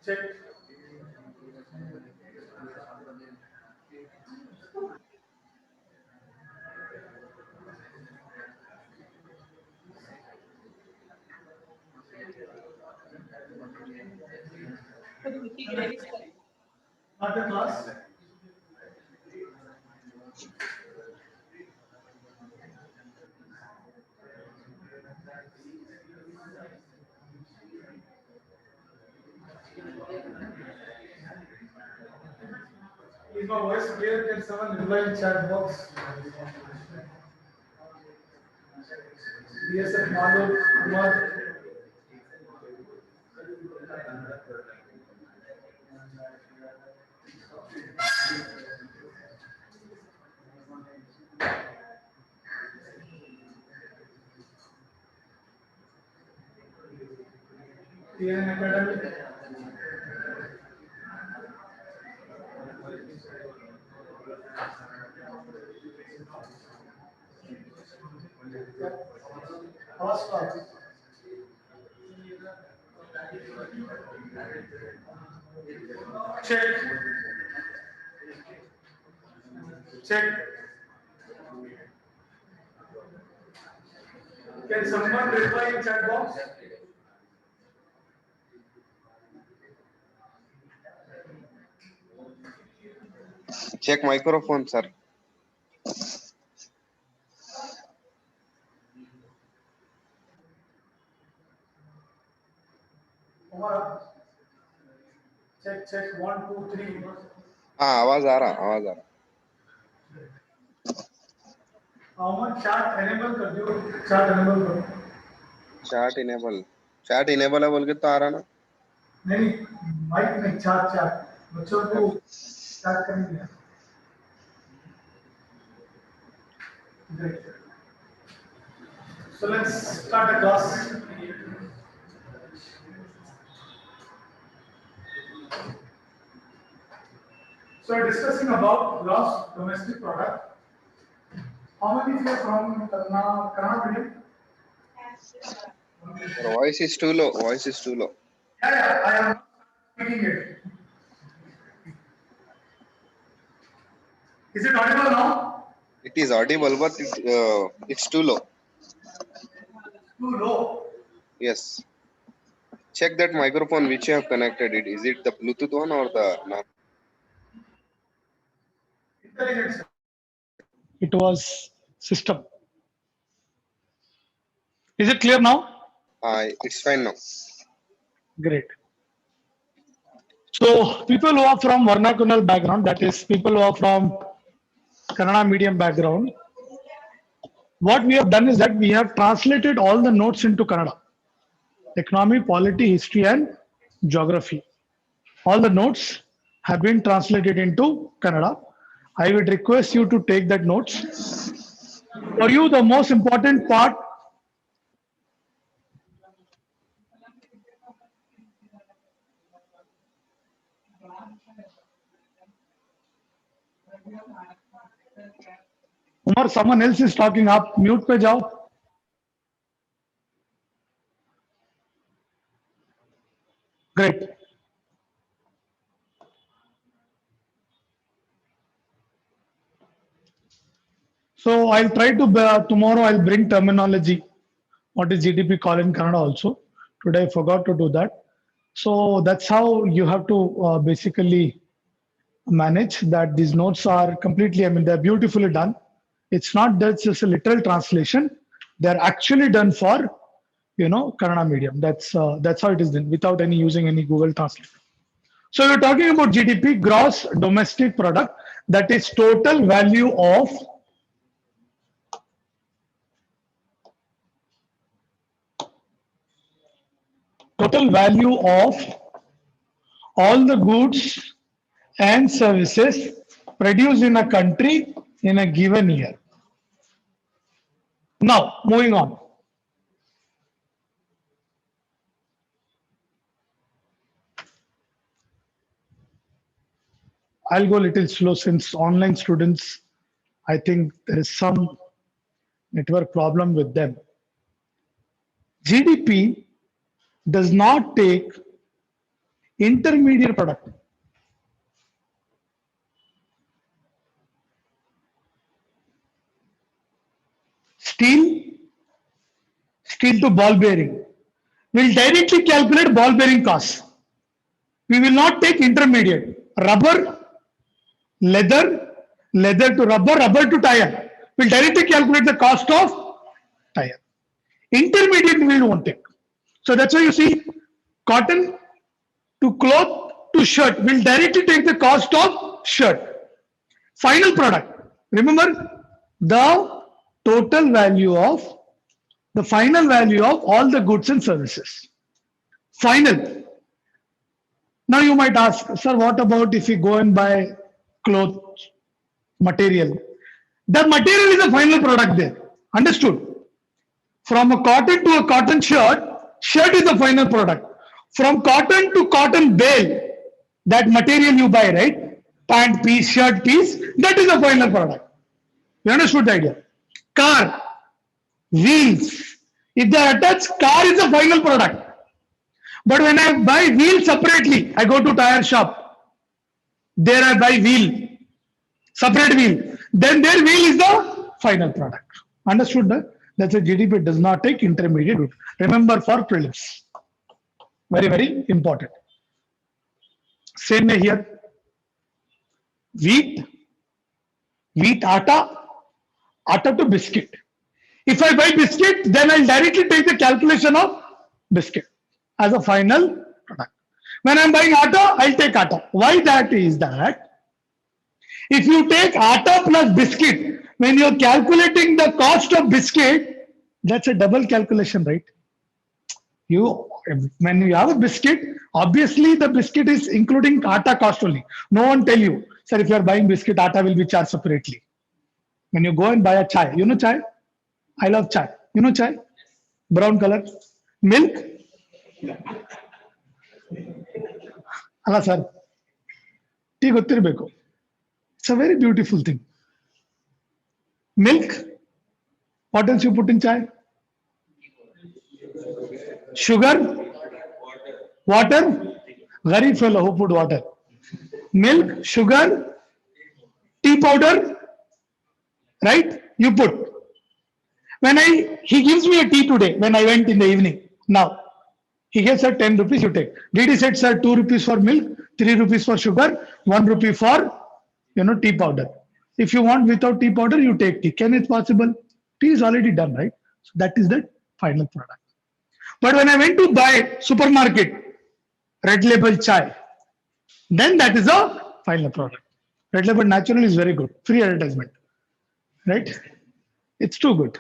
Check. Not the class. Is my voice clear? Can someone reply in chat box? BSF Madhu Kumar. TN Academy. First class. Check. Check. Can someone reply in chat box? Check microphone, sir. Kumar. Check 1 2 3. हाँ आवाज आ रहा अमन chat enable कर दियो. Chat enable करो. Chat enable है बोल के तो आ रहा ना. नहीं माइक में chat बच्चों को chat करेंगे. Great. So let's start the class. So we're discussing about gross domestic product. How many of you are from Kannada medium? Voice is too low. Yeah, I am speaking it. Is it audible now? It is audible, but it's too low. Too low. Yes. Check that microphone which you have connected. Is it the Bluetooth one or the non? Intelligence. It was system. Is it clear now? It's fine now. Great. So people who are from vernacular background, that is people who are from Kannada medium background, what we have done is that we have translated all the notes into Kannada. Economy, polity, history and geography. All the notes have been translated into Kannada. I would request you to take that notes. For you, the most important part Umar, someone else is talking up. Mute पे जाओ. Great. So I'll try to tomorrow I'll bring terminology. What is GDP call in Kannada also. Today I forgot to do that. So that's how you have to basically manage that. These notes are completely, I mean, they're beautifully done. It's not just a literal translation. They're actually done for, Kannada medium. That's how it is done without any using any Google Translate. So we're talking about GDP, gross domestic product, that is total value of all the goods and services produced in a country in a given year. Now, moving on. I'll go a little slow since online students, I think there is some network problem with them. GDP does not take intermediate product. Steel, steel to ball bearing. We'll directly calculate ball bearing costs. We will not take intermediate. Rubber, leather, leather to rubber, rubber to tire. We'll directly calculate the cost of tire. Intermediate we won't take. So that's why you see cotton to cloth to shirt. We'll directly take the cost of shirt. Final product. Remember the total value of the final value of all the goods and services. Final. Now you might ask, sir, what about if we go and buy clothes material? The material is the final product there. Understood? From a cotton to a cotton shirt, shirt is the final product. From cotton to cotton bale, that material you buy, right? Pant piece, shirt piece, that is the final product. You understood the idea? Car, wheels. If they are attached, car is the final product. But when I buy wheel separately, I go to tire shop. There I buy wheel, separate wheel. Then their wheel is the final product. Understood that? That's a GDP does not take intermediate route. Remember for prelims. Very, very important. Same way here. Wheat, wheat atta, atta to biscuit. If I buy biscuit, then I'll directly take the calculation of biscuit as a final product. When I'm buying atta, I'll take atta. Why that is that? If you take atta plus biscuit, when you're calculating the cost of biscuit, that's a double calculation, right? When you have a biscuit, obviously the biscuit is including atta cost only. No one tell you, sir, if you are buying biscuit, atta will be charged separately. When you go and buy a chai, you know chai? I love chai. You know chai? Brown color. Milk? Allah sir. Tea ಗೊತ್ತಿರಬೇಕು. It's a very beautiful thing. Milk. What else you put in chai? Sugar. Water. Gharib fellow who put water. Milk, sugar, tea powder. Right? You put. He gives me a tea today when I went in the evening. Now, he gives her 10 rupees, you take. Did he said, sir, 2 rupees for milk, 3 rupees for sugar, 1 rupee for, tea powder. If you want without tea powder, you take tea. Can it possible? Tea is already done, right? So that is the final product. But when I went to buy supermarket, red label chai, then that is the final product. Red label natural is very good. Free advertisement. Right? It's too good.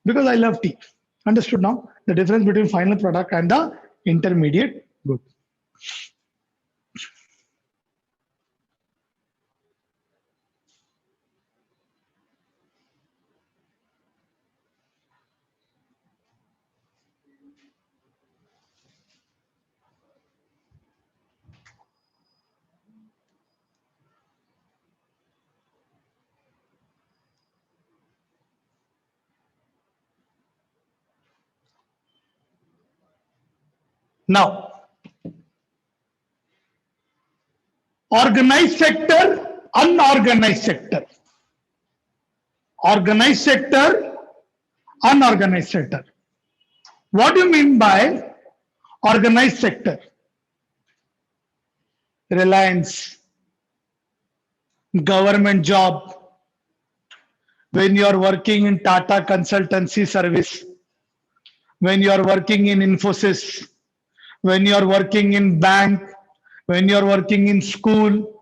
Because I love tea. Understood now? The difference between final product and the intermediate good. Now, organized sector, unorganized sector. Organized sector, unorganized sector. What do you mean by organized sector? Reliance, government job, when you are working in Tata Consultancy Service, when you are working in Infosys, when you are working in bank, when you are working in school,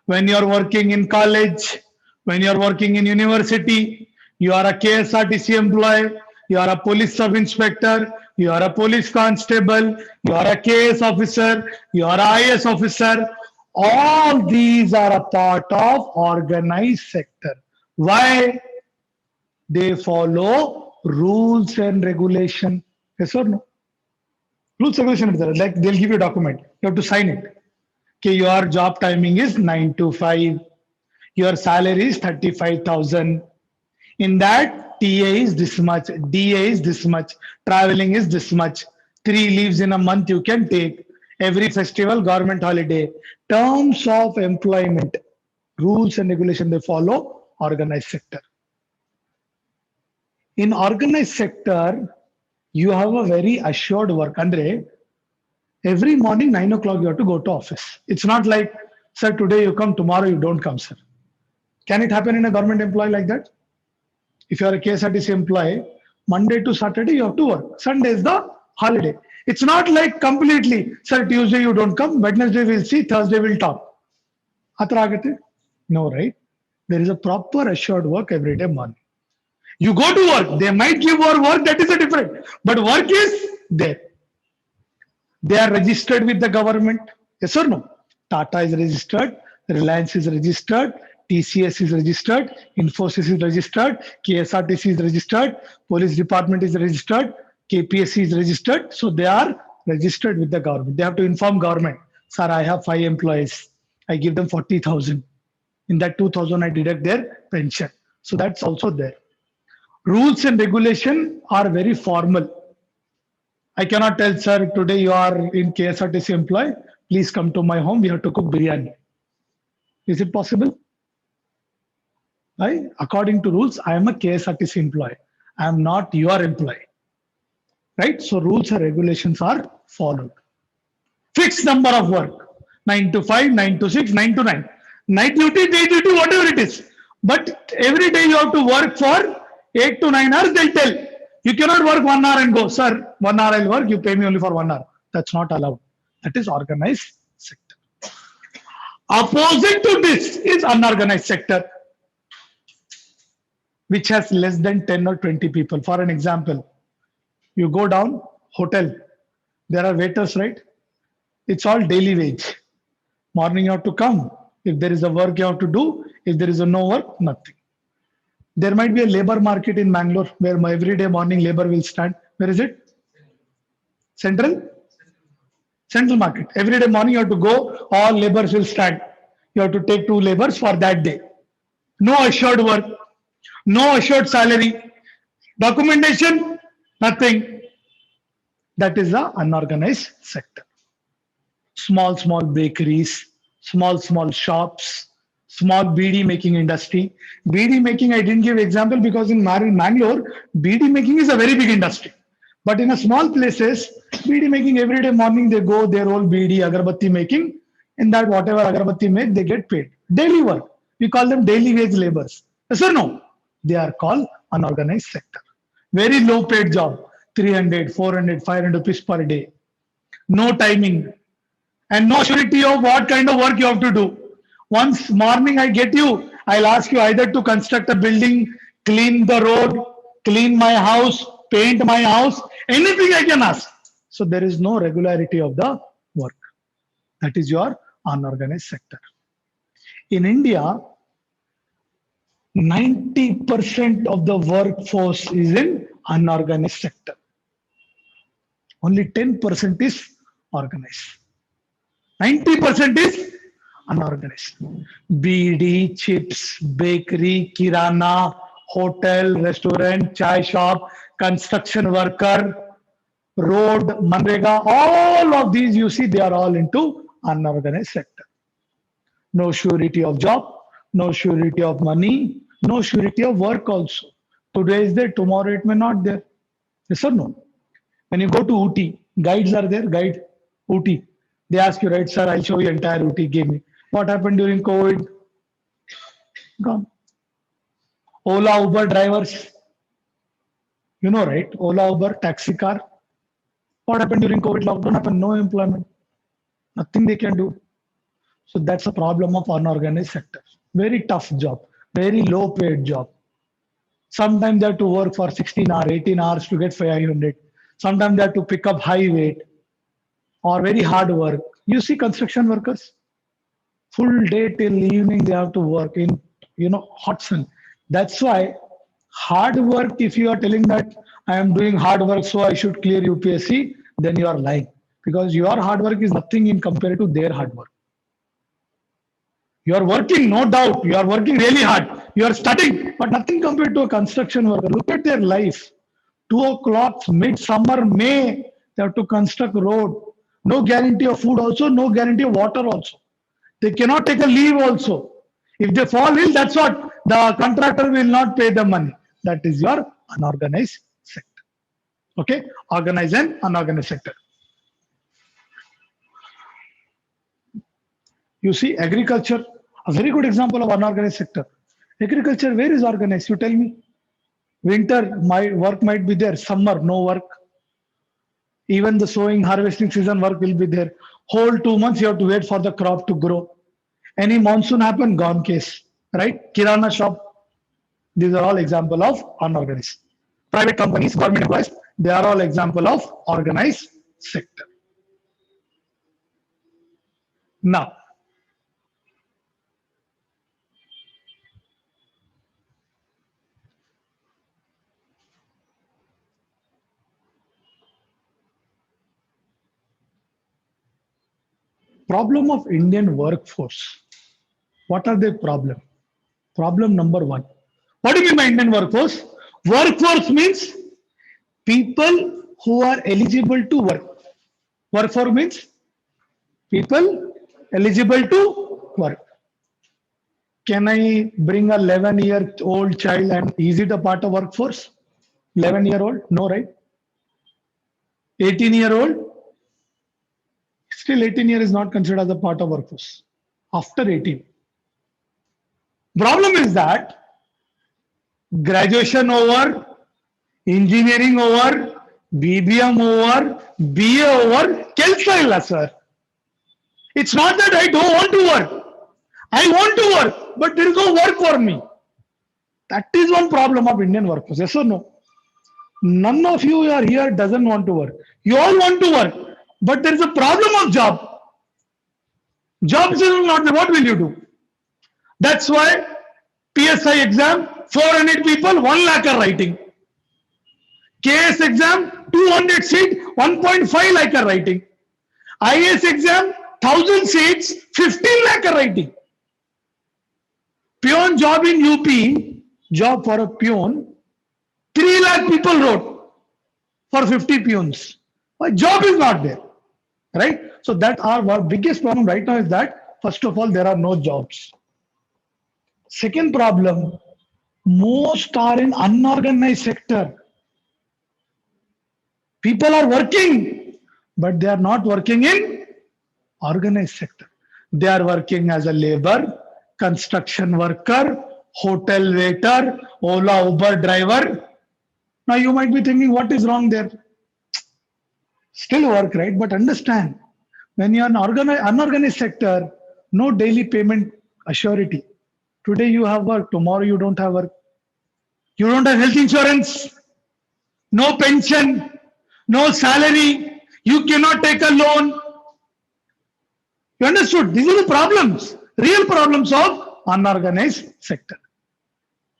when you are working in college, when you are working in university, you are a KSRTC employee, you are a police sub-inspector, you are a police constable, you are a KS officer, you are a IS officer. All these are a part of organized sector. Why? They follow rules and regulation. Yes or no? Rules regulation is there. Like they'll give you a document. You have to sign it. Okay, your job timing is 9 to 5. Your salary is 35,000. In that, TA is this much, DA is this much, traveling is this much. 3 leaves in a month you can take. Every festival, government holiday. Terms of employment, rules and regulation they follow, organized sector. In organized sector, you have a very assured work. Andre, every morning 9 o'clock you have to go to office. It's not like, sir, today you come, tomorrow you don't come, sir. Can it happen in a government employee like that? If you are a KSRTC employee, Monday to Saturday you have to work. Sunday is the holiday. It's not like completely, sir, Tuesday you don't come, Wednesday we'll see, Thursday we'll talk. Atra agate? No, right? There is a proper assured work every day morning. You go to work, they might give more work, that is a different, but work is there. They are registered with the government. Yes or no? Tata is registered, Reliance is registered, TCS is registered, Infosys is registered, KSRTC is registered, Police Department is registered, KPSC is registered. So they are registered with the government. They have to inform government, sir, I have 5 employees. I give them 40,000. In that 2,000, I deduct their pension. So that's also there. Rules and regulation are very formal. I cannot tell, sir, today you are in KSRTC employee, please come to my home, we have to cook biryani. Is it possible? Right? According to rules, I am a KSRTC employee. I am not your employee. Right? So rules and regulations are followed. Fixed number of work, 9 to 5, 9 to 6, 9 to 9. Night duty, day duty, whatever it is. But every day you have to work for 8 to 9 hours, they'll tell. You cannot work 1 hour and go, sir, 1 hour I'll work, you pay me only for 1 hour. That's not allowed. That is organized sector. Opposite to this is unorganized sector, which has less than 10 or 20 people. For an example, you go down, hotel, there are waiters, right? It's all daily wage. Morning you have to come. If there is a work you have to do, if there is a no work, nothing. There might be a labor market in Bangalore where every day morning labor will stand. Where is it? Central? Central market. Every day morning you have to go, all laborers will stand. You have to take 2 laborers for that day. No assured work, no assured salary, documentation, nothing. That is the unorganized sector. Small bakeries, small shops, small BD making industry. BD making, I didn't give example because in Mangalore, BD making is a very big industry. But in a small places, BD making every day morning, they go their own BD, agarbatti making. In that whatever agarbatti make, they get paid. Daily work. We call them daily wage laborers. Yes or no? They are called unorganized sector. Very low paid job. 300, 400, 500 rupees per day. No timing. And no surety of what kind of work you have to do. Once morning I get you, I'll ask you either to construct a building, clean the road, clean my house, paint my house, anything I can ask. So there is no regularity of the work. That is your unorganized sector. In India, 90% of the workforce is in unorganized sector. Only 10% is organized. 90% is unorganized. BD, chips, bakery, kirana, hotel, restaurant, chai shop, construction worker, road, Manrega, all of these you see, they are all into unorganized sector. No surety of job, no surety of money, no surety of work also. Today is there, tomorrow it may not there. Yes or no? When you go to Ooty, guides are there, guide, Ooty. They ask you, right, sir, I'll show you entire Ooty, give me. What happened during COVID? Gone. Ola, Uber drivers. You know, right? Ola, Uber, taxi car. What happened during COVID lockdown? Happened, no employment. Nothing they can do. So that's a problem of unorganized sector. Very tough job. Very low paid job. Sometimes they have to work for 16 hours, 18 hours to get 500. Sometimes they have to pick up high weight or very hard work. You see construction workers, full day till evening they have to work in, hot sun. That's why hard work, if you are telling that I am doing hard work so I should clear UPSC, then you are lying. Because your hard work is nothing in compared to their hard work. You are working, no doubt. You are working really hard. You are studying, but nothing compared to a construction worker. Look at their life. 2 o'clock, midsummer, May, they have to construct road. No guarantee of food also, no guarantee of water also. They cannot take a leave also. If they fall ill, that's what the contractor will not pay the money. That is your unorganized sector. Okay, organized and unorganized sector. You see, agriculture, a very good example of unorganized sector. Agriculture, where is organized? You tell me. Winter, my work might be there. Summer, no work. Even the sowing, harvesting season work will be there. Whole 2 months you have to wait for the crop to grow. Any monsoon happen, gone case. Right? Kirana shop. These are all example of unorganized. Private companies, government employees, they are all example of organized sector. Now, problem of Indian workforce. What are the problem? Problem number one. What do you mean by Indian workforce? Workforce means people who are eligible to work. Workforce means people eligible to work. Can I bring a 11-year-old child and is it a part of workforce? 11-year-old? No, right? 18-year-old? Still 18 year is not considered as a part of workforce. After 18. Problem is that graduation over, engineering over, BBM over, BA over, kelsa illa, sir. It's not that I don't want to work. I want to work, but there is no work for me. That is one problem of Indian workforce. Yes or no? None of you are here doesn't want to work. You all want to work, but there is a problem of job. Jobs is not there. What will you do? That's why PSI exam, 400 people, 1 lakh are writing. KS exam, 200 seats, 1.5 lakh are writing. IAS exam, 1000 seats, 15 lakh are writing. Peon job in UP, job for a peon, 3 lakh people wrote for 50 peons. But job is not there, right? So that our biggest problem right now is that, first of all, there are no jobs. Second problem, most are in unorganized sector. People are working, but they are not working in organized sector. They are working as a labor, construction worker, hotel waiter, Ola, Uber driver. Now you might be thinking, what is wrong there? Still work, right? But understand, when you are in unorganized sector, no daily payment assurity. Today you have work, tomorrow you don't have work. You don't have health insurance, no pension, no salary. You cannot take a loan. You understood? These are the problems, real problems of unorganized sector.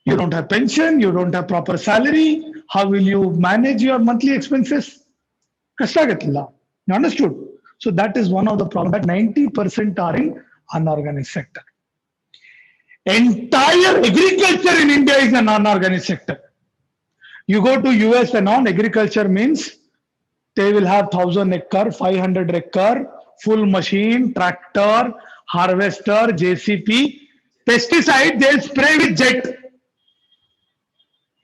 You don't have pension, you don't have proper salary. How will you manage your monthly expenses? Kashtagatilla. You understood? So that is one of the problems, that 90% are in unorganized sector. Entire agriculture in India is an unorganized sector. You go to US and on, agriculture means they will have 1000 acre, 500 acre, full machine, tractor, harvester, JCP, pesticide, they'll spray with jet.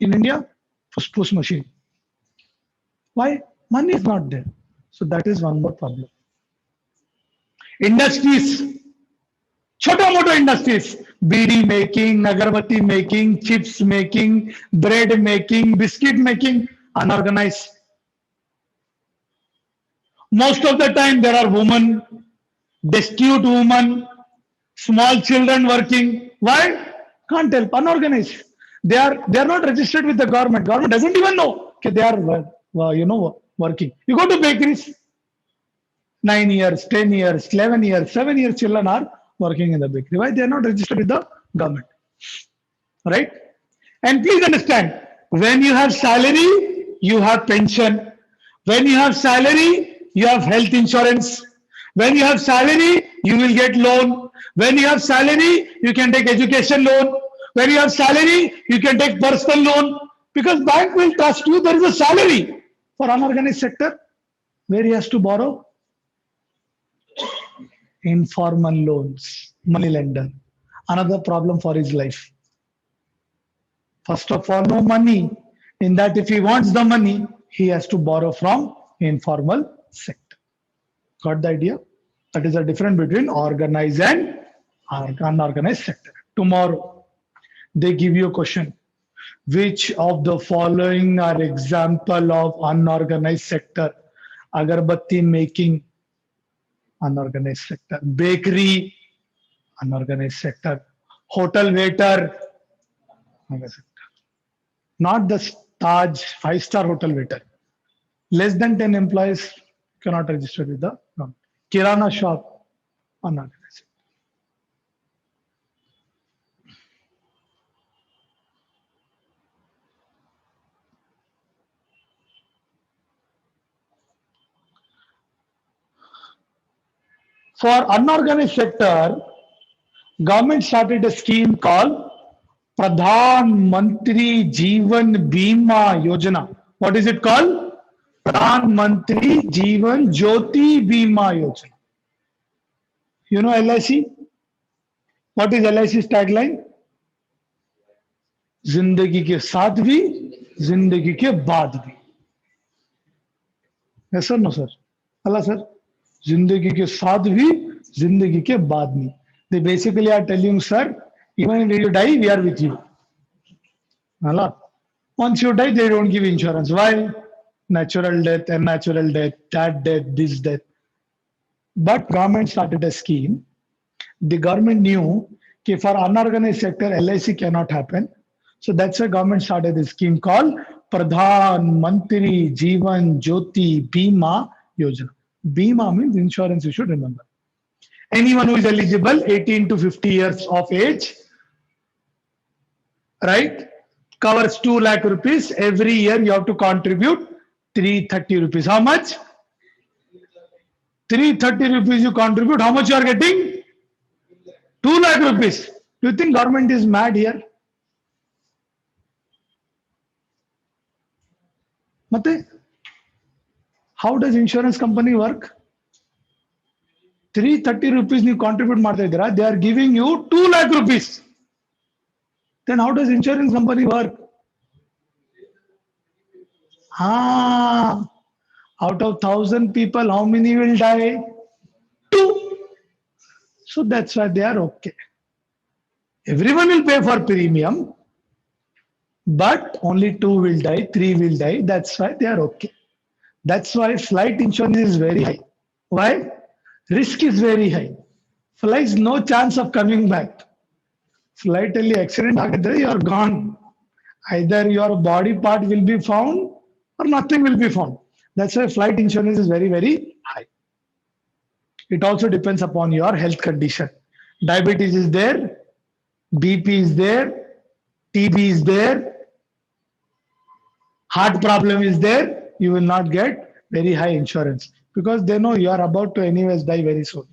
In India, push machine. Why? Money is not there. So that is one more problem. Industries, छोटा-मोटा industries, bidi making, agarbatti making, chips making, bread making, biscuit making, unorganized. Most of the time there are women, destitute women, small children working. Why? Can't help, unorganized. They are not registered with the government. Government doesn't even know that they are working. You go to bakeries, 9 years, 10 years, 11 years, 7 years children are working in the bakery. Why? They are not registered with the government. Right? And please understand, when you have salary, you have pension. When you have salary, you have health insurance. When you have salary, you will get loan. When you have salary, you can take education loan. When you have salary, you can take personal loan because bank will trust you. There is a salary. For unorganized sector, where he has to borrow, informal loans, money lender. Another problem for his life. First of all, no money. In that, if he wants the money, he has to borrow from informal sector. Got the idea? That is the difference between organized and unorganized sector. Tomorrow, they give you a question. Which of the following are example of unorganized sector? Agarbatti making, unorganized sector. Bakery, unorganized sector. Hotel waiter, unorganized sector. Not the Taj 5-star hotel waiter. Less than 10 employees cannot register with the government. Kirana shop, unorganized sector. For unorganized sector, government started a scheme called Pradhan Mantri Jeevan Bima Yojana. What is it called? Pradhan Mantri Jeevan Jyoti Bima Yojana. You know LIC? What is LIC's tagline? जिंदगी के साथ भी जिंदगी के बाद भी. Yes or no, sir? Allah, sir. जिंदगी के साथ भी जिंदगी के बाद में. They basically are telling, sir, even when you die, we are with you. Allah. Once you die, they don't give insurance. Why? Natural death, unnatural death, that death, this death. But government started a scheme. The government knew that for unorganized sector, LIC cannot happen. So that's why government started a scheme called Pradhan Mantri Jeevan Jyoti Bima Yojana. Bima means insurance, you should remember. Anyone who is eligible, 18 to 50 years of age, right, covers 2 lakh rupees. Every year you have to contribute 330 rupees. How much? 330 rupees you contribute. How much you are getting? 2 lakh rupees. Do you think government is mad here? Mate, how does insurance company work? 330 rupees you contribute ಮಾಡ್ತಾ ಇದ್ದೀರಾ, they are giving you 2 lakh rupees. Then how does insurance company work? Out of 1,000 people, how many will die? 2. So that's why they are okay. Everyone will pay for premium, but only 2 will die, 3 will die. That's why they are okay. That's why flight insurance is very high. Why? Risk is very high. Flight is no chance of coming back. Flight ಅಲ್ಲಿ accident ಆಗಿದ್ರೆ you are gone. Either your body part will be found or nothing will be found. That's why flight insurance is very, very high. It also depends upon your health condition. Diabetes is there, BP is there, TB is there, heart problem is there. You will not get very high insurance because they know you are about to anyways die very soon.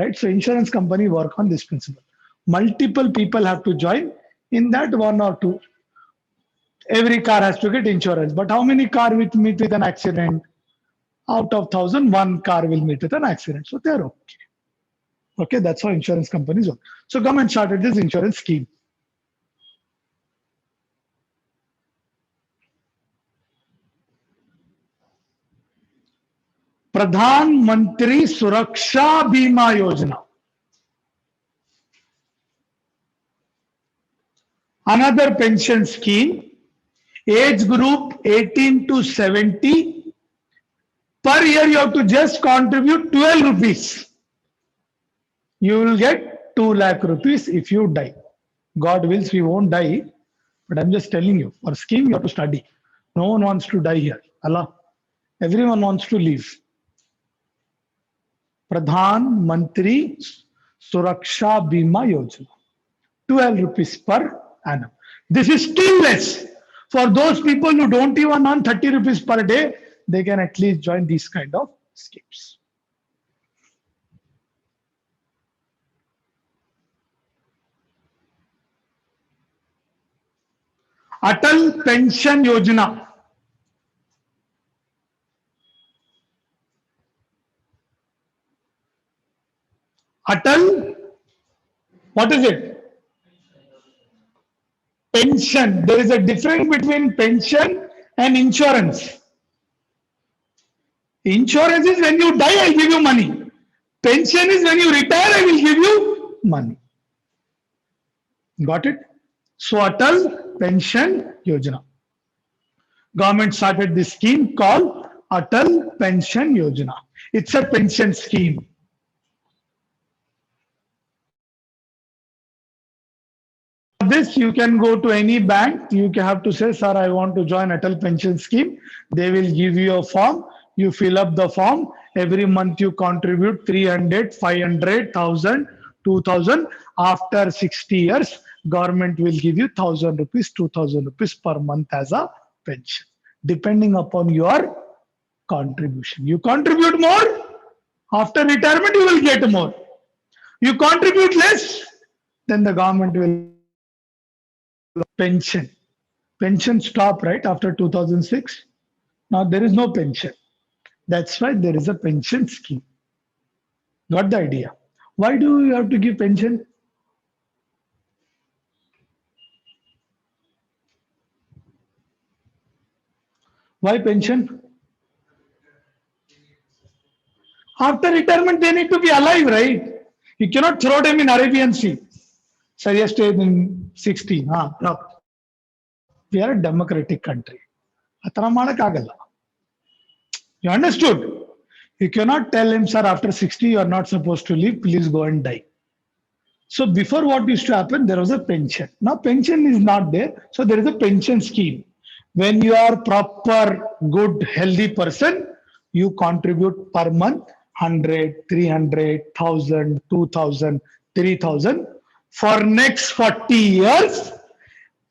Right? So insurance company work on this principle. Multiple people have to join. In that, 1 or 2. Every car has to get insurance. But how many car will meet with an accident? Out of 1,000, 1 car will meet with an accident. So they are okay. Okay, that's how insurance companies work. So government started this insurance scheme. Pradhan Mantri Suraksha Bima Yojana. Another pension scheme, age group 18 to 70. Per year you have to just contribute 12 rupees. You will get 2 lakh rupees if you die. God wills we won't die, but I'm just telling you, for scheme you have to study. No one wants to die here. Allah. Everyone wants to live. Pradhan Mantri Suraksha Bima Yojana. 12 rupees per annum. This is still less. For those people who don't even earn 30 rupees per day, they can at least join these kind of schemes. Atal Pension Yojana. Atal, what is it? Pension. There is a difference between pension and insurance. Insurance is when you die, I'll give you money. Pension is when you retire, I will give you money. Got it? So Atal Pension Yojana. Government started this scheme called Atal Pension Yojana. It's a pension scheme. This you can go to any bank. You have to say, sir, I want to join Atal Pension Scheme. They will give you a form. You fill up the form. Every month you contribute 300, 500, 1000, 2000. After 60 years, government will give you 1000 rupees, 2000 rupees per month as a pension, depending upon your contribution. You contribute more, after retirement you will get more. You contribute less, then the government will pension. Pension stop right after 2006. Now there is no pension. That's why there is a pension scheme. Got the idea? Why do you have to give pension? Why pension? After retirement, they need to be alive, right? You cannot throw them in Arabian Sea. So yes, stayed in 16. No. We are a democratic country. You understood? You cannot tell him, sir, after 60, you are not supposed to live. Please go and die. So before, what used to happen, there was a pension. Now pension is not there. So there is a pension scheme. When you are proper, good, healthy person, you contribute per month 100, 300, 1000, 2000, 3000 for next 40 years.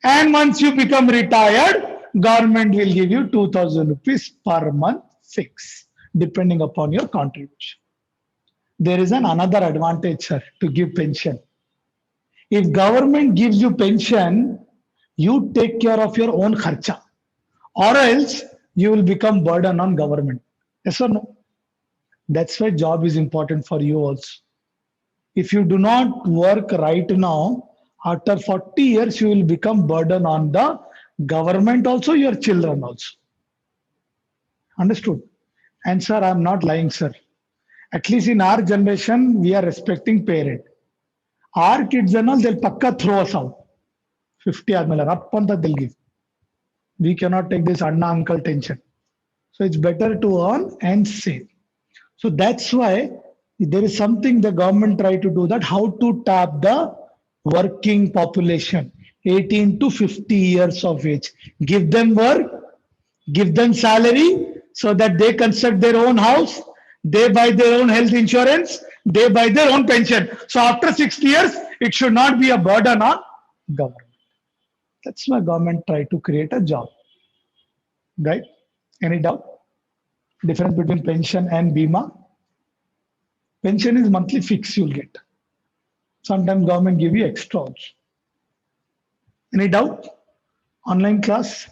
And once you become retired, government will give you 2000 rupees per month fixed, depending upon your contribution. There is another advantage, sir, to give pension. If government gives you pension, you take care of your own kharcha, or else you will become burden on government. Yes or no? That's why job is important for you also. If you do not work right now, after 40 years, you will become burden on the government also, your children also. Understood? And sir, I'm not lying, sir. At least in our generation, we are respecting parent. Our kids and all, they'll pakka throw us out. 50 admiller, up on that they'll give. We cannot take this Anna uncle tension. So it's better to earn and save. So that's why there is something the government try to do, that how to tap the working population, 18 to 50 years of age. Give them work, give them salary so that they construct their own house, they buy their own health insurance, they buy their own pension. So after 60 years, it should not be a burden on government. That's why government try to create a job. Right? Any doubt? Difference between pension and bima? Pension is monthly fix you'll get. Sometimes government give you extra also. Any doubt? Online class?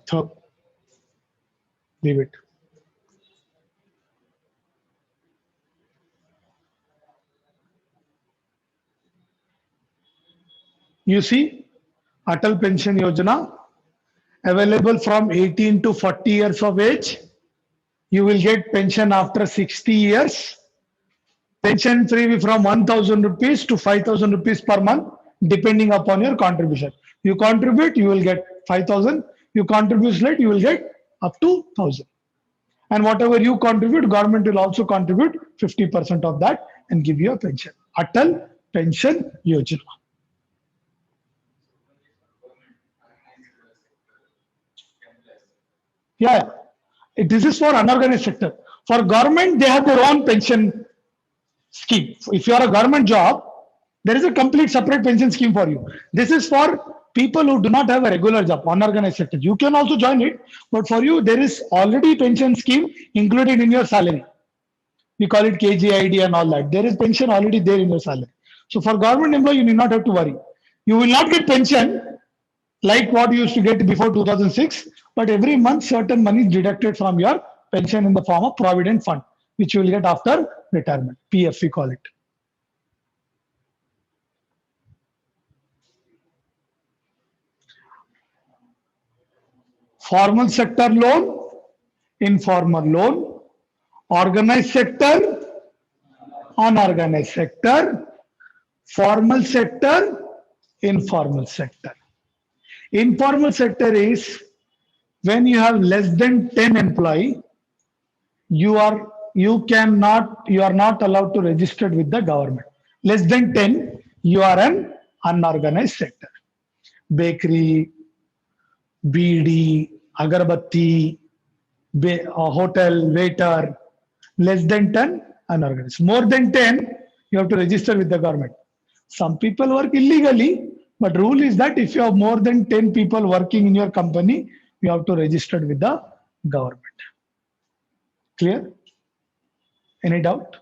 So, leave it. You see, Atal Pension Yojana, available from 18 to 40 years of age. You will get pension after 60 years. Pension free from 1000 rupees to 5000 rupees per month, depending upon your contribution. You contribute, you will get 5000. You contribute late, you will get up to 1000. And whatever you contribute, government will also contribute 50% of that and give you a pension. Atal Pension Yojana. Yeah, this is for unorganized sector. For government, they have their own pension scheme. If you are a government job, there is a complete separate pension scheme for you. This is for people who do not have a regular job, unorganized sector. You can also join it, but for you, there is already pension scheme included in your salary. We call it KGID and all that. There is pension already there in your salary. So for government employee, you need not have to worry. You will not get pension like what you used to get before 2006, but every month certain money is deducted from your pension in the form of provident fund, which you will get after retirement. PF, we call it. Formal sector loan, informal loan, organized sector, unorganized sector, formal sector, informal sector. Informal sector is when you have less than 10 employee, you are not allowed to register with the government. Less than 10, you are an unorganized sector. Bakery, BD, agarbatti, hotel, waiter, less than 10, unorganized. More than 10, you have to register with the government. Some people work illegally, but rule is that if you have more than 10 people working in your company, you have to register with the government. Clear? Any doubt?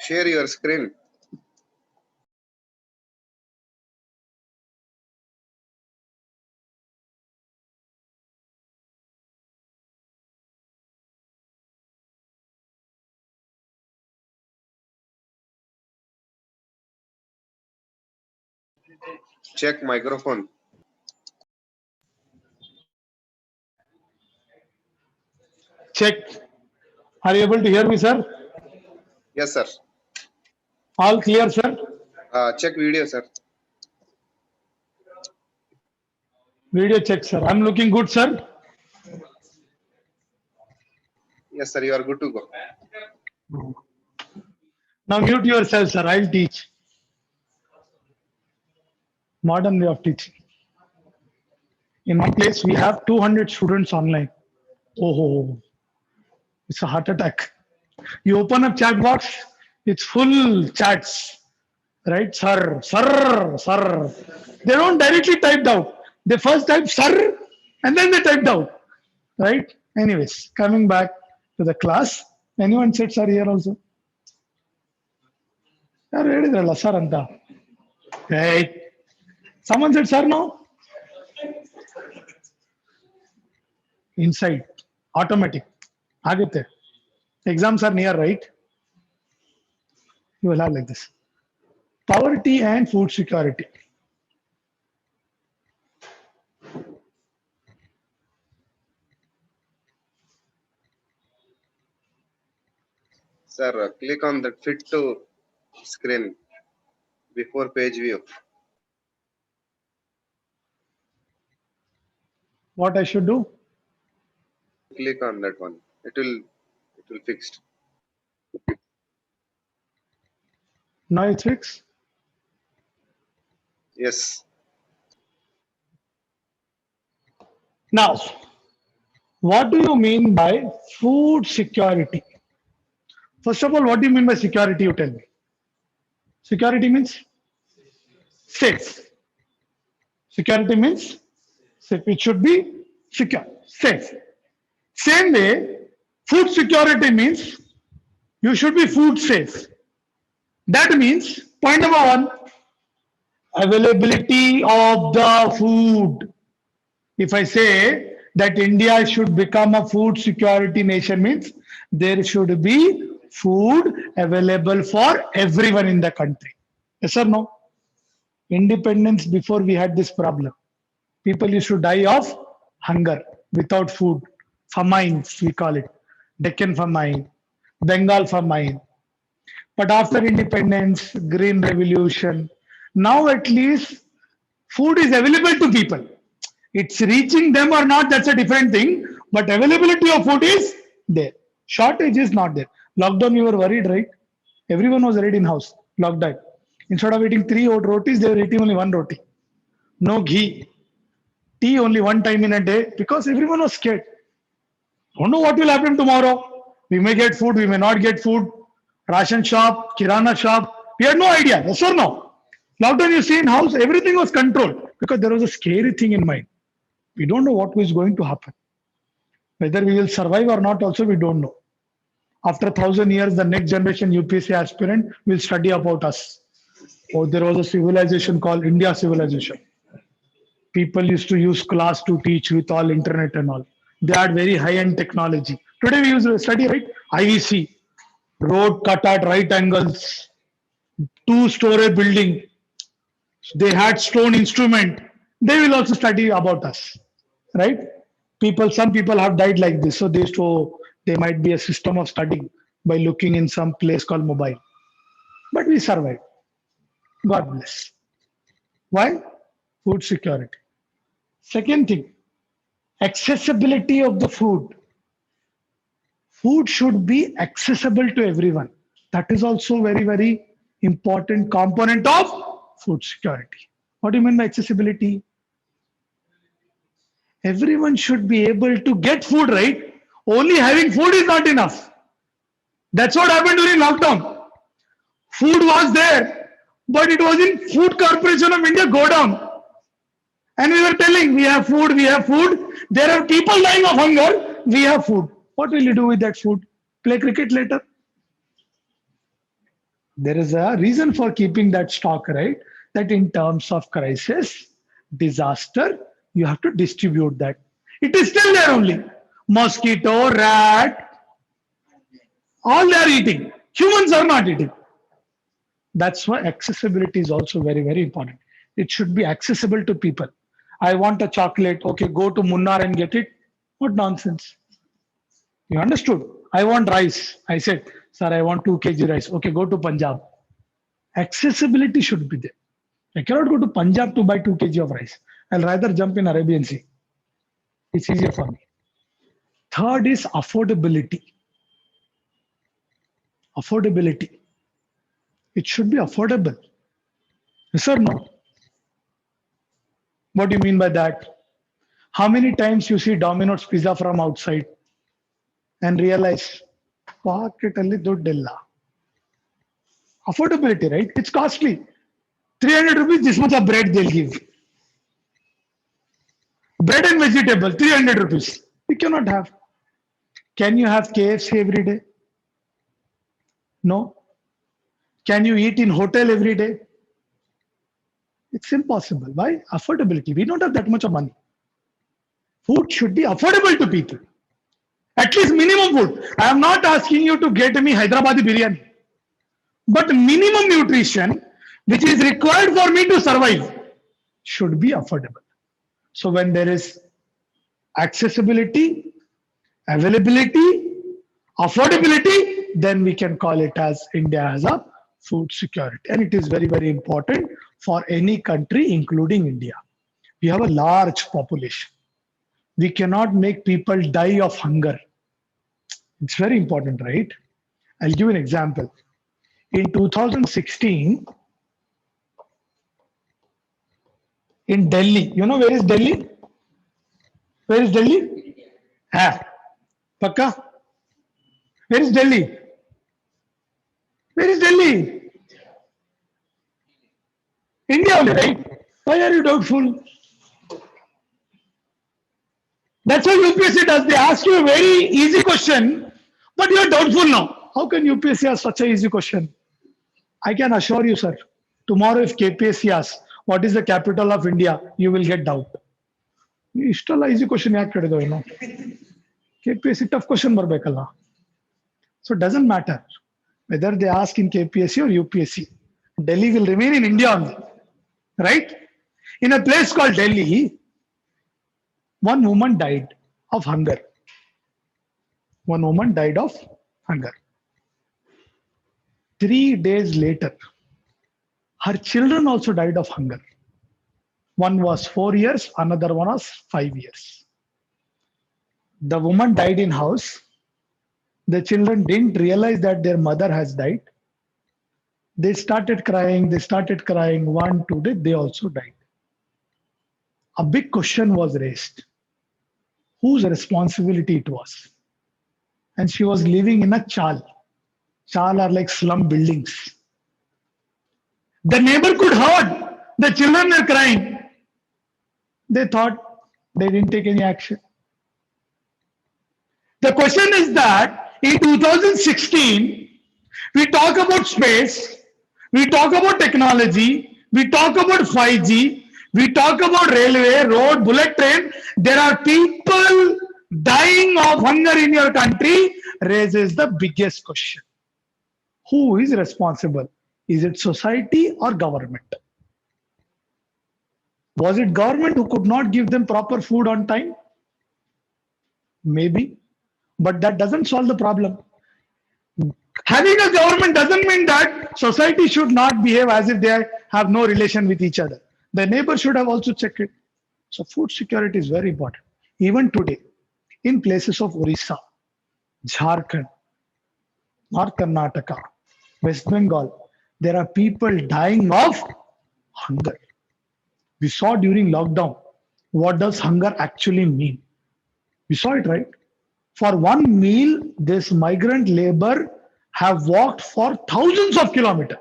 Share your screen. Check microphone. Check. Are you able to hear me, sir? Yes, sir. All clear, sir? Check video, sir. Video check, sir. I'm looking good, sir. Yes, sir. You are good to go. Now mute yourself, sir. I'll teach. Modern way of teaching. In my place, we have 200 students online. Oh, it's a heart attack. You open up chat box, it's full chats, right? Sir, sir, sir. They don't directly type out. They first type sir and then they typed out, right? Anyways, coming back to the class. Anyone said sir here also? Sir, ಹೇಳಿದ್ರಲ್ಲ sir ಅಂತ. Hey, someone said sir now? Inside, automatic. ಆಗುತ್ತೆ. Exams are near, right? You will have like this. Poverty and food security. Sir, click on that fit to screen before page view. What I should do? Click on that one. It will fixed. Now it's fixed. Yes. Now, what do you mean by food security? First of all, what do you mean by security? You tell me. Security means safe. Security means safe. It should be secure, safe. Same way, food security means you should be food safe. That means point number one, availability of the food. If I say that India should become a food security nation, means there should be food available for everyone in the country. Yes or no? Independence, before we had this problem. People used to die of hunger without food. Famines, we call it. Deccan famine, Bengal famine. But after independence, green revolution, now at least food is available to people. It's reaching them or not, that's a different thing. But availability of food is there. Shortage is not there. Lockdown, you were worried, right? Everyone was already in house, lockdown. Instead of eating three old rotis, they were eating only one roti. No ghee. Tea only one time in a day because everyone was scared. Don't know what will happen tomorrow. We may get food, we may not get food. Ration shop, kirana shop. We had no idea. Yes or no? Lockdown, you see in house, everything was controlled because there was a scary thing in mind. We don't know what is going to happen. Whether we will survive or not, also we don't know. After 1,000 years, the next generation UPSC aspirant will study about us. Oh, there was a civilization called India civilization. People used to use class to teach with all internet and all. They had very high-end technology. Today we use study, right? IVC, road cut at right angles, two-story building. They had stone instrument. They will also study about us, right? Some people have died like this. So there might be a system of studying by looking in some place called mobile. But we survived. God bless. Why? Food security. Second thing, accessibility of the food. Food should be accessible to everyone. That is also very, very important component of food security. What do you mean by accessibility? Everyone should be able to get food, right? Only having food is not enough. That's what happened during lockdown. Food was there, but it was in Food Corporation of India go down. And we were telling, we have food, we have food. There are people dying of hunger, we have food. What will you do with that food? Play cricket later? There is a reason for keeping that stock, right? That in terms of crisis, disaster, you have to distribute that. It is still there only. Mosquito, rat, all they are eating. Humans are not eating. That's why accessibility is also very, very important. It should be accessible to people. I want a chocolate. Okay, go to Munnar and get it. What nonsense. You understood? I want rice. I said, sir, I want 2 kg rice. Okay, go to Punjab. Accessibility should be there. I cannot go to Punjab to buy 2 kg of rice. I'll rather jump in Arabian Sea. It's easier for me. Third is affordability. Affordability. It should be affordable. Yes or no? What do you mean by that? How many times you see Domino's pizza from outside and realize, pocket alli duddilla. Affordability, right? It's costly. 300 rupees, this much of bread they'll give. Bread and vegetable, 300 rupees. We cannot have. Can you have KFC every day? No. Can you eat in hotel every day? It's impossible. Why? Affordability. We don't have that much of money. Food should be affordable to people. At least minimum food. I am not asking you to get me Hyderabadi biryani. But minimum nutrition, which is required for me to survive, should be affordable. So when there is accessibility, availability, affordability, then we can call it as India as a food security. And it is very, very important for any country, including India. We have a large population. We cannot make people die of hunger. It's very important, right? I'll give you an example. In 2016, in Delhi, you know where is Delhi? Where is Delhi? Ah, Pakka? Where is Delhi? Where is Delhi? India only, right? Why are you doubtful? That's what UPSC does. They ask you a very easy question, but you are doubtful now. How can UPSC ask such a easy question? I can assure you, sir. Tomorrow, if KPSC asks, what is the capital of India? You will get doubt. ಇಷ್ಟೆಲ್ಲ easy question ಯಾಕೆ ಕೇಳಿದೋ ಏನು KPSC tough question ಬರ್ಬೇಕಲ್ಲ. So it doesn't matter whether they ask in KPSC or UPSC. Delhi will remain in India only, right? In a place called Delhi, one woman died of hunger. One woman died of hunger. 3 days later, her children also died of hunger. One was 4 years, another one was 5 years. The woman died in house. The children didn't realize that their mother has died. They started crying. One, 2 days, they also died. A big question was raised. Whose responsibility it was? And she was living in a chal. Chal are like slum buildings. The neighbor could heard the children were crying. They thought they didn't take any action. The question is that in 2016, we talk about space, we talk about technology, we talk about 5G, we talk about railway, road, bullet train. There are people dying of hunger in your country, raises the biggest question. Who is responsible? Is it society or government? Was it government who could not give them proper food on time? Maybe, but that doesn't solve the problem. Having a government doesn't mean that society should not behave as if they have no relation with each other. The neighbor should have also checked it. So food security is very important. Even today, in places of Orissa, Jharkhand, North Karnataka, West Bengal, there are people dying of hunger. We saw during lockdown, what does hunger actually mean? We saw it, right? For one meal, this migrant labor have walked for thousands of kilometers,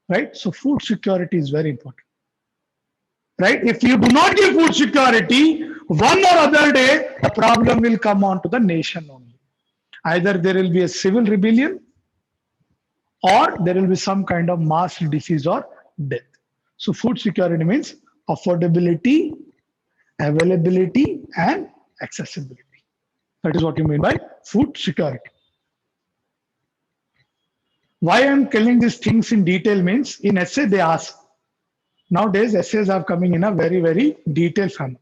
right? So food security is very important, right? If you do not give food security, one or other day, the problem will come on to the nation only. Either there will be a civil rebellion or there will be some kind of mass disease or death. So food security means affordability, availability, and accessibility. That is what you mean by food security. Why I'm telling these things in detail means in essay they ask. Nowadays essays are coming in a very, very detailed form.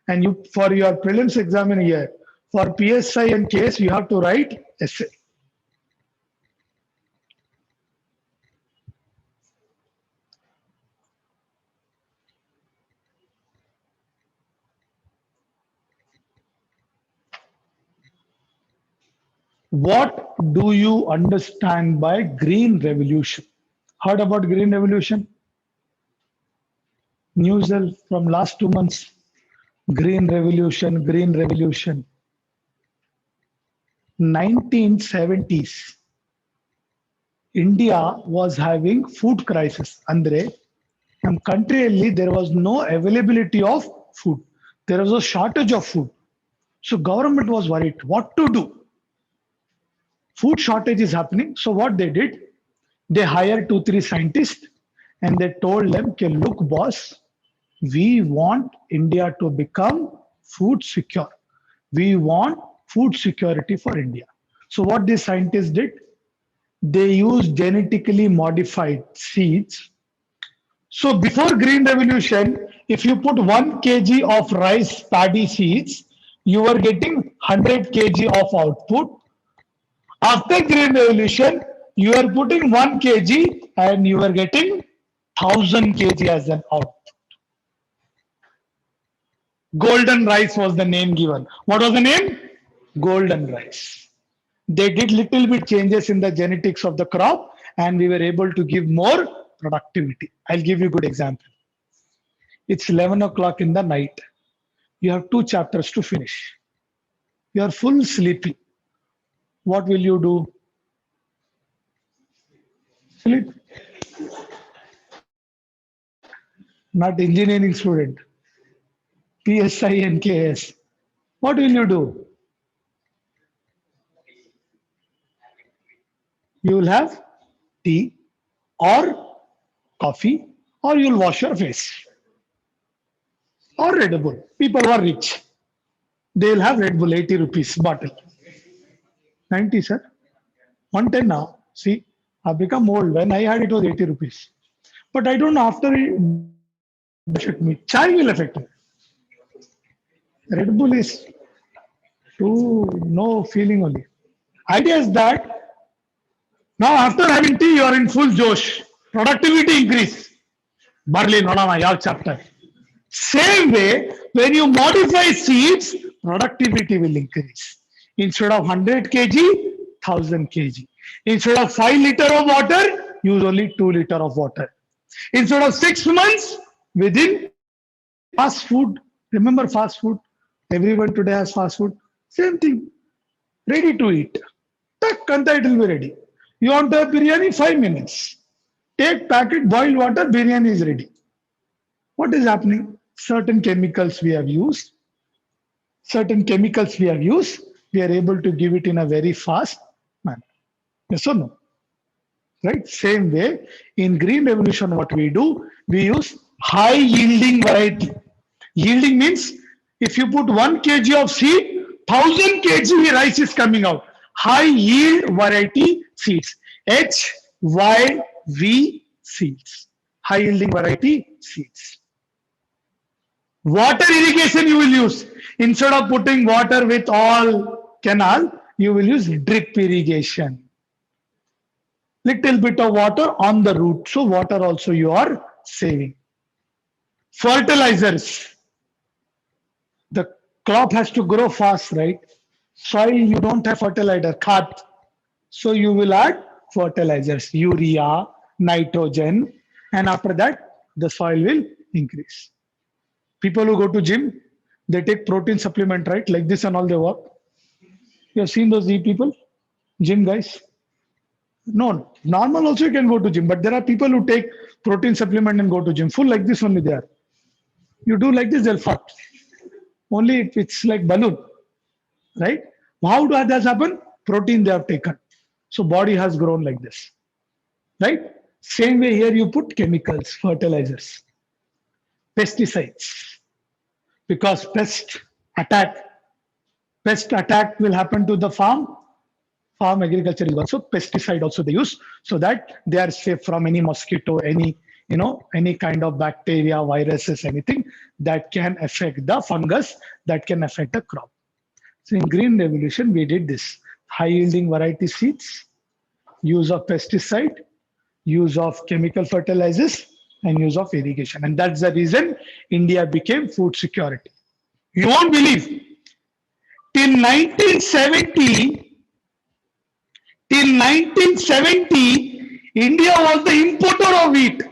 And you, for your prelims exam in a year, for PSI and case, you have to write essay. What do you understand by green revolution? Heard about green revolution? News from last 2 months. Green revolution, green revolution. 1970s, India was having food crisis. Andre, ನಮ್ಮ countryಯಲ್ಲಿ there was no availability of food. There was a shortage of food. So government was worried what to do. Food shortage is happening. So what they did, they hired 2-3 scientists and they told them, okay, look, boss, we want India to become food secure. We want food security for India. So what these scientists did, they used genetically modified seeds. So before Green Revolution, if you put 1 kg of rice paddy seeds, you were getting 100 kg of output. After green revolution, you are putting 1 kg and you are getting 1000 kg as an output. Golden rice was the name given. What was the name? Golden rice. They did little bit changes in the genetics of the crop and we were able to give more productivity. I'll give you a good example. It's 11 o'clock in the night. You have 2 chapters to finish. You are full sleepy. What will you do? Sleep. Not engineering student. PSI and KS. What will you do? You will have tea or coffee or you'll wash your face or Red Bull. People who are rich, they will have Red Bull 80 rupees bottle. 90 sir. 110 now. See, I've become old. When I had it was 80 rupees. But I don't know after it affect me. Chai will affect me. Red Bull is too no feeling only. Idea is that now after having tea, you are in full josh. Productivity increase. Barley, Nodana, Yav chapter. Same way, when you modify seeds, productivity will increase. Instead of 100 kg, 1000 kg. Instead of 5 liter of water, use only 2 liter of water. Instead of 6 months, within fast food, remember fast food? Everyone today has fast food. Same thing, ready to eat. Tak, kanta it will be ready. You want to have biryani, 5 minutes. Take packet, boil water, biryani is ready. What is happening? Certain chemicals we have used, we are able to give it in a very fast manner. Yes or no? Right? Same way, in green revolution, what we do, we use high yielding variety. Yielding means if you put 1 kg of seed, 1000 kg rice is coming out. High yield variety seeds. HYV seeds. High yielding variety seeds. Water irrigation you will use. Instead of putting water with all canal, you will use drip irrigation. Little bit of water on the root. So water also you are saving. Fertilizers. The crop has to grow fast, right? Soil, you don't have fertilizer, khat. So you will add fertilizers, urea, nitrogen, and after that, the soil will increase. People who go to gym, they take protein supplement, right? Like this and all they work. You have seen those people? Gym guys? No, normal also you can go to gym, but there are people who take protein supplement and go to gym. Full like this only they are. You do like this, they'll fart. Only if it's like balloon, right? How does that happen? Protein they have taken. So body has grown like this, right? Same way here you put chemicals, fertilizers, pesticides, because attack, pest attack will happen to the farm agriculture is also pesticide also they use so that they are safe from any mosquito, any kind of bacteria, viruses, anything that can affect the fungus, that can affect the crop. So in green revolution we did this: high yielding variety seeds, use of pesticide, use of chemical fertilizers, and use of irrigation. And that's the reason India became food security. You won't believe, till 1970, till 1970, India was the importer of wheat.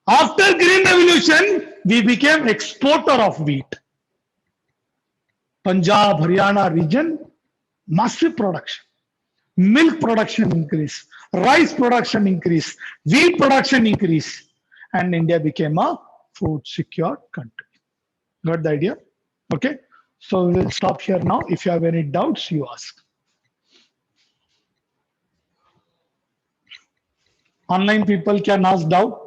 After Green Revolution, we became exporter of wheat. Punjab, Haryana region, massive production. Milk production increase, rice production increase, wheat production increase, and India became a food secure country. Got the idea? Okay. So we'll stop here now. If you have any doubts, you ask. Online people can ask doubt.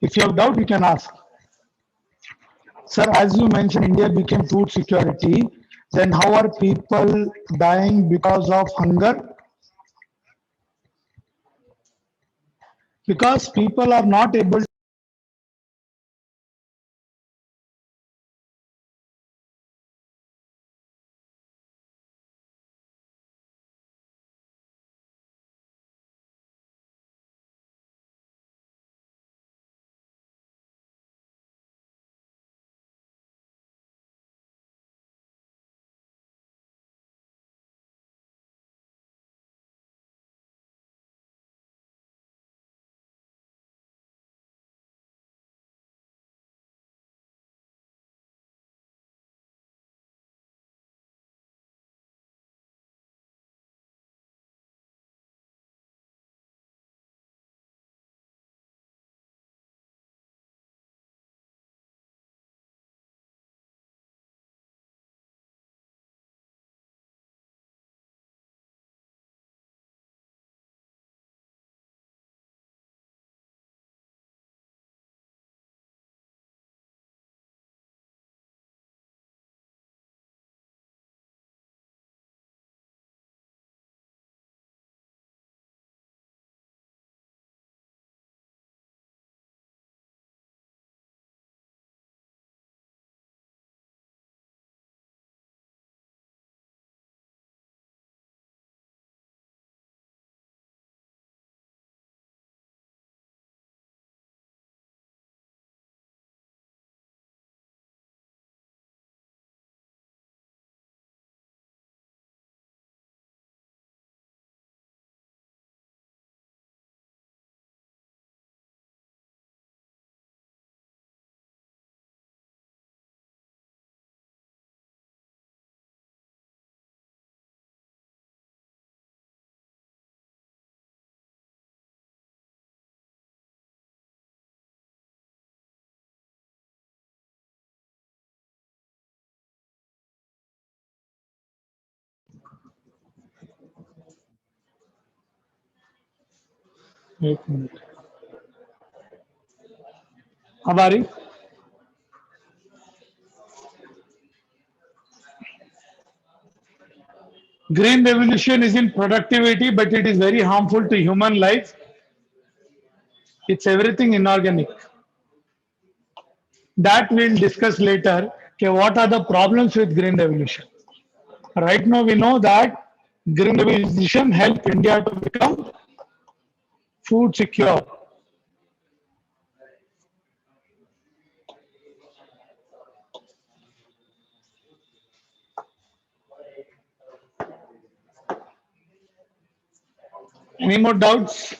If you have doubt, you can ask. Sir, as you mentioned, India became food security. Then how are people dying because of hunger? Because people are not able. एक minute अब आ रही green revolution is in productivity but it is very harmful to human life. It's everything inorganic. That we'll discuss later. Okay, what are the problems with green revolution? Right now we know that green revolution helped India to become food secure. Any more doubts?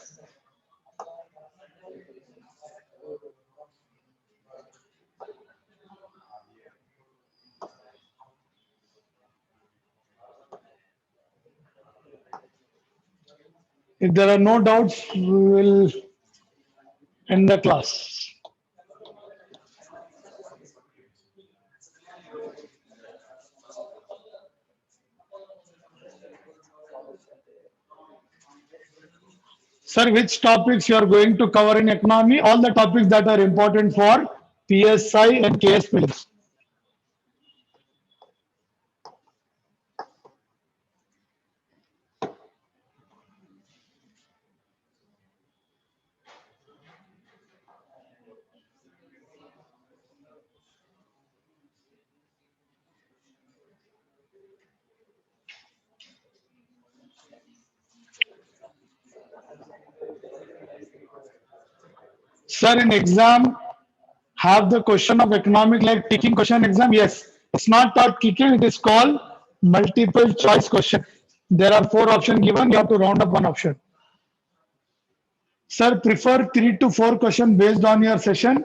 If there are no doubts, we will end the class. Sir, which topics you are going to cover in economy? All the topics that are important for PSI and KS prelims. Sir, in exam, have the question of economic like kicking question exam? Yes. It's not called kicking, it is called multiple choice question. There are 4 options given, you have to round up one option. Sir, prefer 3 to 4 questions based on your session.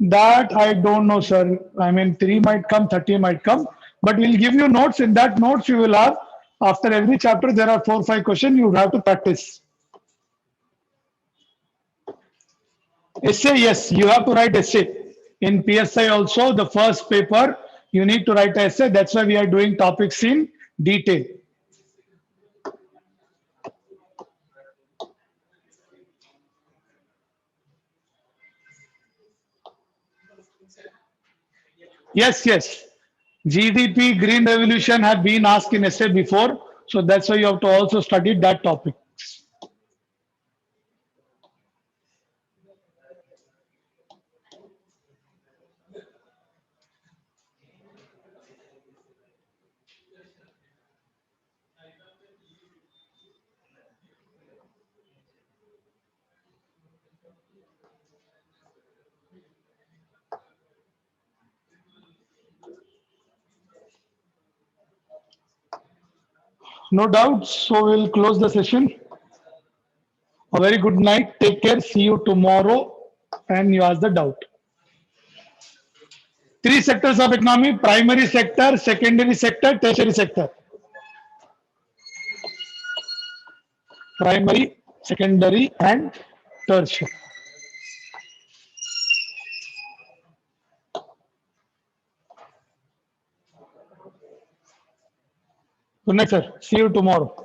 That I don't know, sir. I mean, 3 might come, 30 might come, but we'll give you notes. In that notes, you will have, after every chapter, there are 4 or 5 questions you have to practice. Essay, yes, you have to write essay. In PSI also, the first paper, you need to write essay. That's why we are doing topics in detail. Yes, yes. GDP, Green Revolution have been asked in essay before. So that's why you have to also study that topic. No doubts. So we'll close the session. A very good night. Take care. See you tomorrow. And you ask the doubt. Three sectors of economy: primary sector, secondary sector, tertiary sector. Primary, secondary, and tertiary. Good night, sir. See you tomorrow.